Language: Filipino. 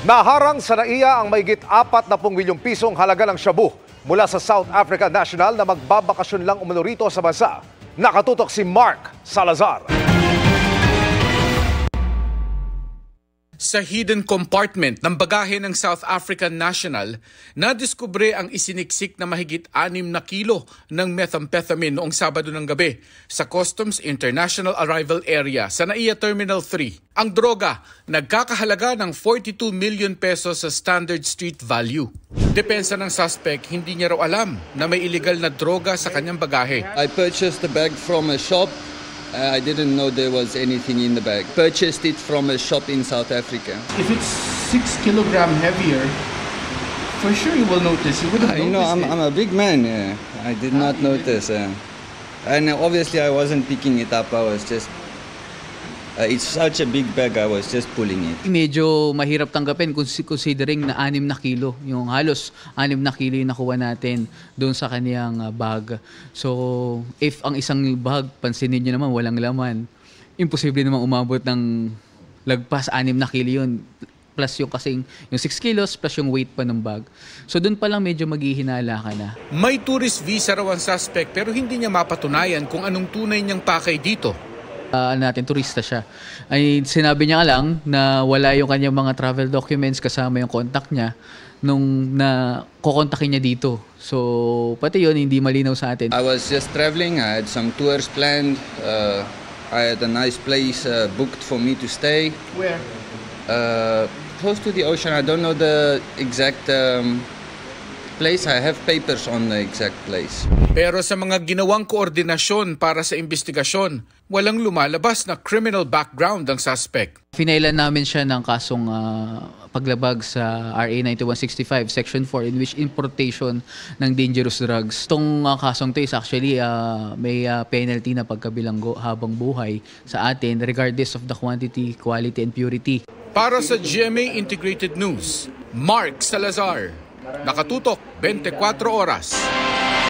Naharang sa NAIA ang mahigit 40 milyong pisong halaga ng shabu mula sa South Africa National na magbabakasyon lang umano rito sa bansa. Nakatutok si Mark Salazar. Sa hidden compartment ng bagahe ng South African National, nadiskubre ang isiniksik na mahigit 6 na kilo ng methamphetamine noong Sabado ng gabi sa Customs International Arrival Area sa NAIA Terminal 3. Ang droga, nagkakahalaga ng 42 million pesos sa standard street value. Depensa ng suspect, hindi niya raw alam na may illegal na droga sa kanyang bagahe. I purchased the bag from a shop. I didn't know there was anything in the bag. Purchased it from a shop in South Africa. If it's 6 kilogram heavier, for sure you will notice. You wouldn't notice I'm a big man. Yeah. I did not notice. And obviously I wasn't picking it up. I was just... it's such a big bag, I was just pulling it. Medyo mahirap tanggapin considering na 6 na kilo. Yung halos 6 na kilo yung nakuha natin doon sa kaniyang bag. So, if ang isang bag, pansinin nyo naman, walang laman, imposible naman umabot ng lagpas 6 na kilo yun. Plus yung kasing, yung 6 kilos plus yung weight pa ng bag. So doon pa lang medyo maghihinala ka na. May tourist visa raw ang suspect pero hindi niya mapatunayan kung anong tunay niyang pakay dito. Turista siya. Ay sinabi niya lang na wala yung kanyang mga travel documents kasama yung contact niya nung na kokontakin niya dito. So pati yun hindi malinaw sa atin. I was just traveling. I had some tours planned. I had a nice place booked for me to stay. Where? Close to the ocean. I don't know the exact place. I have papers on the exact place. Pero sa mga ginawang koordinasyon para sa investigasyon, walang lumalabas na criminal background ang suspect. Finailan namin siya ng kasong paglabag sa RA 9165 Section 4 in which importation ng dangerous drugs. Itong kasong to is actually may penalty na pagkabilanggo habang buhay sa atin regardless of the quantity, quality, and purity. Para sa GMA Integrated News, Mark Salazar. Nakatutok 24 oras.